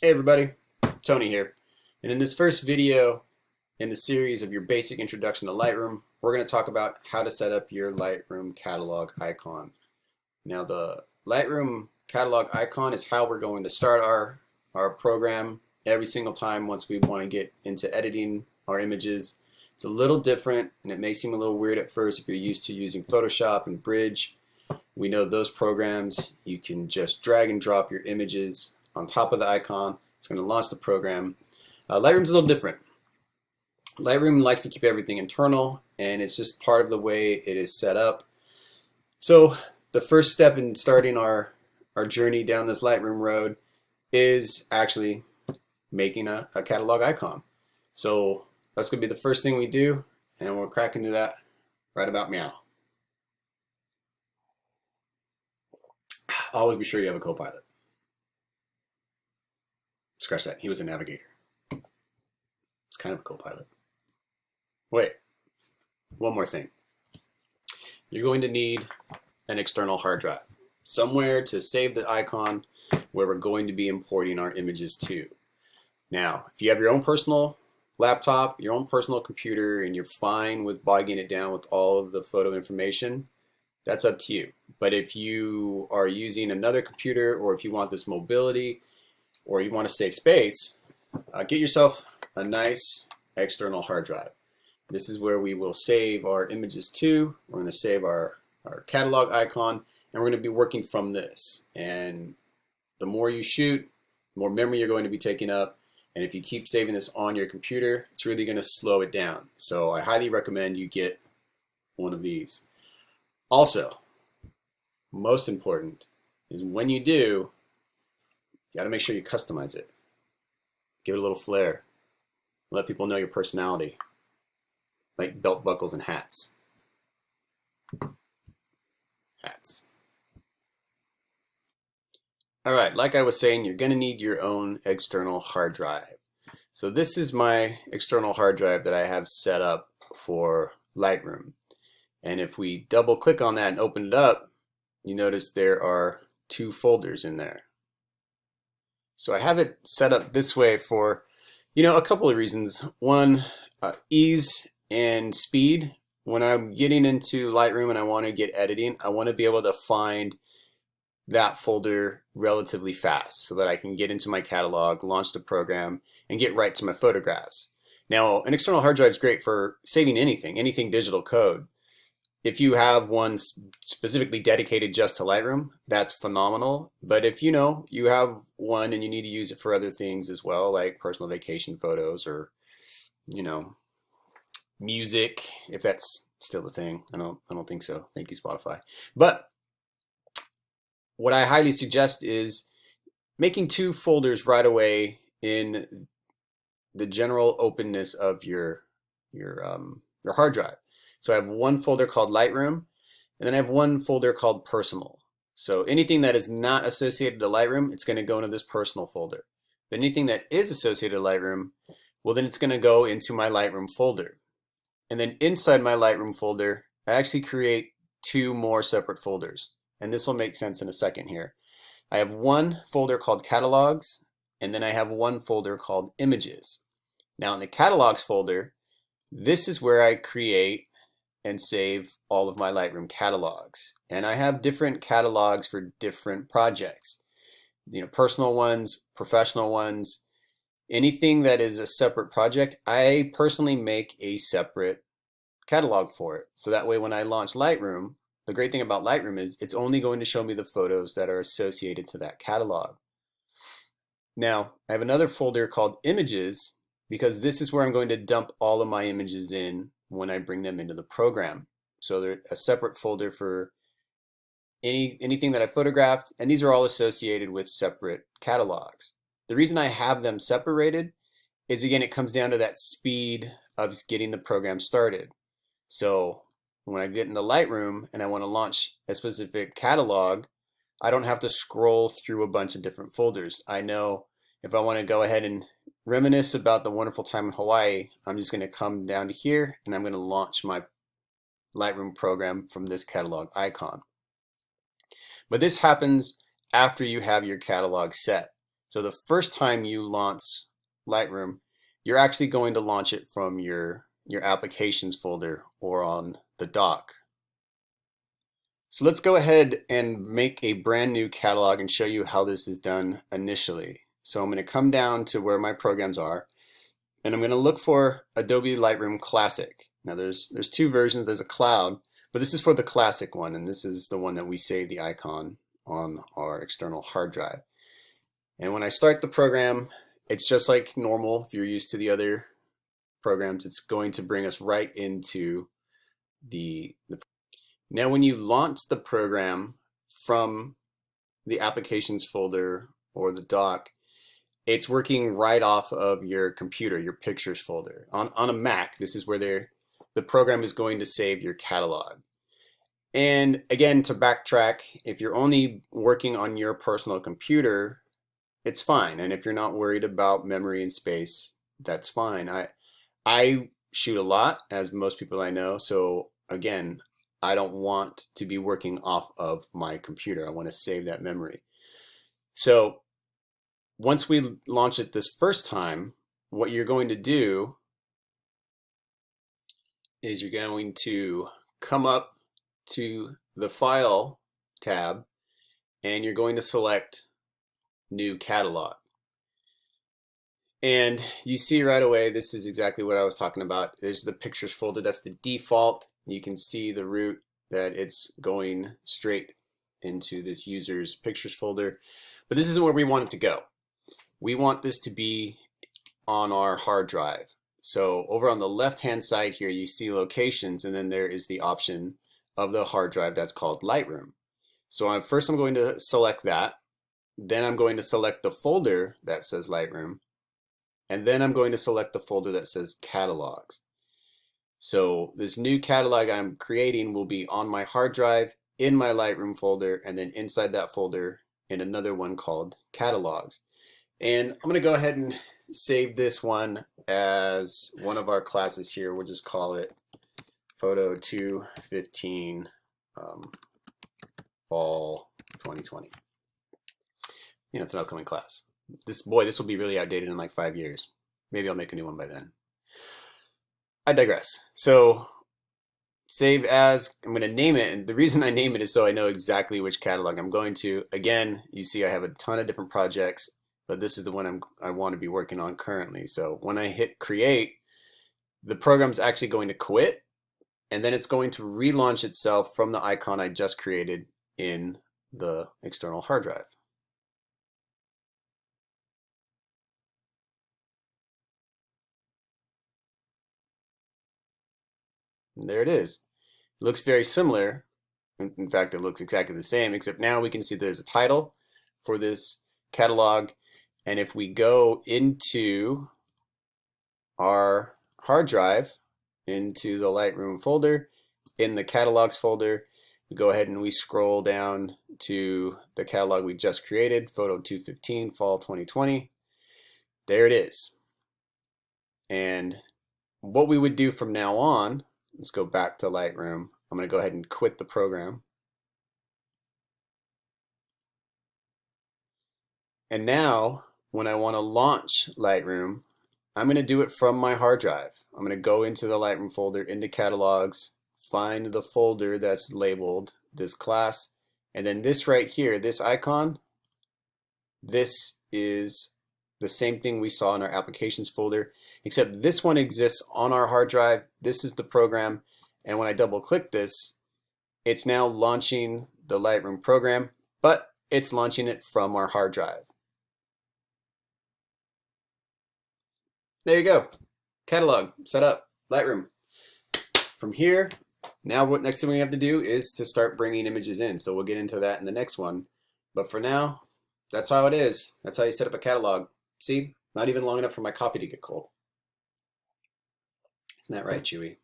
Hey everybody, Tony here. And in this first video in the series of your basic introduction to Lightroom, we're going to talk about how to set up your Lightroom catalog icon. Now the Lightroom catalog icon is how we're going to start our program every single time once we want to get into editing our images. It's a little different and it may seem a little weird at first if you're used to using Photoshop and Bridge. We know those programs, you can just drag and drop your images on top of the icon. It's going to launch the program. Lightroom's a little different. Lightroom likes to keep everything internal, and it's just part of the way it is set up. So the first step in starting our journey down this Lightroom road is actually making a catalog icon. So that's going to be the first thing we do, and we'll crack into that right about meow. Always be sure you have a co-pilot. Scratch that. He was a navigator. It's kind of a co-pilot. Wait. One more thing. You're going to need an external hard drive. Somewhere to save the icon where we're going to be importing our images to. Now, if you have your own personal laptop, your own personal computer, and you're fine with bogging it down with all of the photo information, that's up to you. But if you are using another computer, or if you want this mobility, or you want to save space, get yourself a nice external hard drive. This is where we will save our images to. We're going to save our catalog icon, and we're going to be working from this. And the more you shoot, the more memory you're going to be taking up. And if you keep saving this on your computer, it's really going to slow it down. So I highly recommend you get one of these. Also, most important is when you do, you got to make sure you customize it. Give it a little flair. Let people know your personality. Like belt buckles and hats. Hats. Alright, like I was saying, you're going to need your own external hard drive. So this is my external hard drive that I have set up for Lightroom. And if we double click on that and open it up, you notice there are two folders in there. So I have it set up this way for, a couple of reasons. One, ease and speed. When I'm getting into Lightroom and I want to get editing, I want to be able to find that folder relatively fast so that I can get into my catalog, launch the program, and get right to my photographs. Now, an external hard drive is great for saving anything digital code. If you have one specifically dedicated just to Lightroom, that's phenomenal. But if you have one and you need to use it for other things as well, like personal vacation photos or, music, if that's still the thing. I don't think so. Thank you, Spotify. But what I highly suggest is making two folders right away in the general openness of your hard drive. So I have one folder called Lightroom, and then I have one folder called Personal. So anything that is not associated to Lightroom, it's going to go into this Personal folder. But anything that is associated to Lightroom, well, then it's going to go into my Lightroom folder. And then inside my Lightroom folder, I actually create two more separate folders. And this will make sense in a second here. I have one folder called Catalogs, and then I have one folder called Images. Now in the Catalogs folder, this is where I create and save all of my Lightroom catalogs. And I have different catalogs for different projects. Personal ones, professional ones, anything that is a separate project, I personally make a separate catalog for it. So that way when I launch Lightroom, the great thing about Lightroom is it's only going to show me the photos that are associated to that catalog. Now, I have another folder called Images because this is where I'm going to dump all of my images in when I bring them into the program. So there's a separate folder for anything that I photographed, and these are all associated with separate catalogs. The reason I have them separated is, again, it comes down to that speed of getting the program started. So when I get into Lightroom and I want to launch a specific catalog, I don't have to scroll through a bunch of different folders. I know if I want to go ahead and reminisce about the wonderful time in Hawaii, I'm just going to come down to here and I'm going to launch my Lightroom program from this catalog icon. But this happens after you have your catalog set. So the first time you launch Lightroom, you're actually going to launch it from your applications folder or on the dock. So let's go ahead and make a brand new catalog and show you how this is done initially. So I'm going to come down to where my programs are, and I'm going to look for Adobe Lightroom Classic. Now there's two versions. There's a cloud, but this is for the classic one, and this is the one that we save the icon on our external hard drive. And when I start the program, it's just like normal. If you're used to the other programs, it's going to bring us right into the Now when you launch the program from the applications folder or the dock, it's working right off of your computer, your pictures folder. On a Mac, this is where the program is going to save your catalog. And again, to backtrack, if you're only working on your personal computer, it's fine. And if you're not worried about memory and space, that's fine. I shoot a lot, as most people I know, so again, I don't want to be working off of my computer. I want to save that memory. So once we launch it this first time, what you're going to do is you're going to come up to the File tab, and you're going to select New Catalog. And you see right away, this is exactly what I was talking about. There's the pictures folder. That's the default. You can see the route that it's going straight into this user's pictures folder. But this isn't where we want it to go. We want this to be on our hard drive. So over on the left-hand side here, you see locations, and then there is the option of the hard drive that's called Lightroom. So first I'm going to select that. Then I'm going to select the folder that says Lightroom. And then I'm going to select the folder that says Catalogs. So this new catalog I'm creating will be on my hard drive, in my Lightroom folder, and then inside that folder in another one called Catalogs. And I'm going to go ahead and save this one as one of our classes here. We'll just call it Photo 215 Fall 2020. You know, it's an upcoming class. This will be really outdated in like 5 years. Maybe I'll make a new one by then. I digress. So save as, I'm going to name it, and the reason I name it is so I know exactly which catalog I'm going to. Again, you see I have a ton of different projects, but this is the one I want to be working on currently. So when I hit create, the program's actually going to quit, and then it's going to relaunch itself from the icon I just created in the external hard drive. And there it is. It looks very similar. In fact, it looks exactly the same, except now we can see there's a title for this catalog. And if we go into our hard drive, into the Lightroom folder, in the catalogs folder, we go ahead and we scroll down to the catalog we just created, Photo 215 Fall 2020. There it is. And what we would do from now on, let's go back to Lightroom. I'm going to go ahead and quit the program. And now, when I want to launch Lightroom, I'm going to do it from my hard drive. I'm going to go into the Lightroom folder, into Catalogs, find the folder that's labeled this class, and then this right here, this icon, this is the same thing we saw in our applications folder, except this one exists on our hard drive. This is the program, and when I double click this, it's now launching the Lightroom program, but it's launching it from our hard drive. There you go. Catalog set up, Lightroom. From here, now what next thing we have to do is to start bringing images in. So we'll get into that in the next one. But for now, that's how it is. That's how you set up a catalog. See, not even long enough for my coffee to get cold. Isn't that right, Chewy?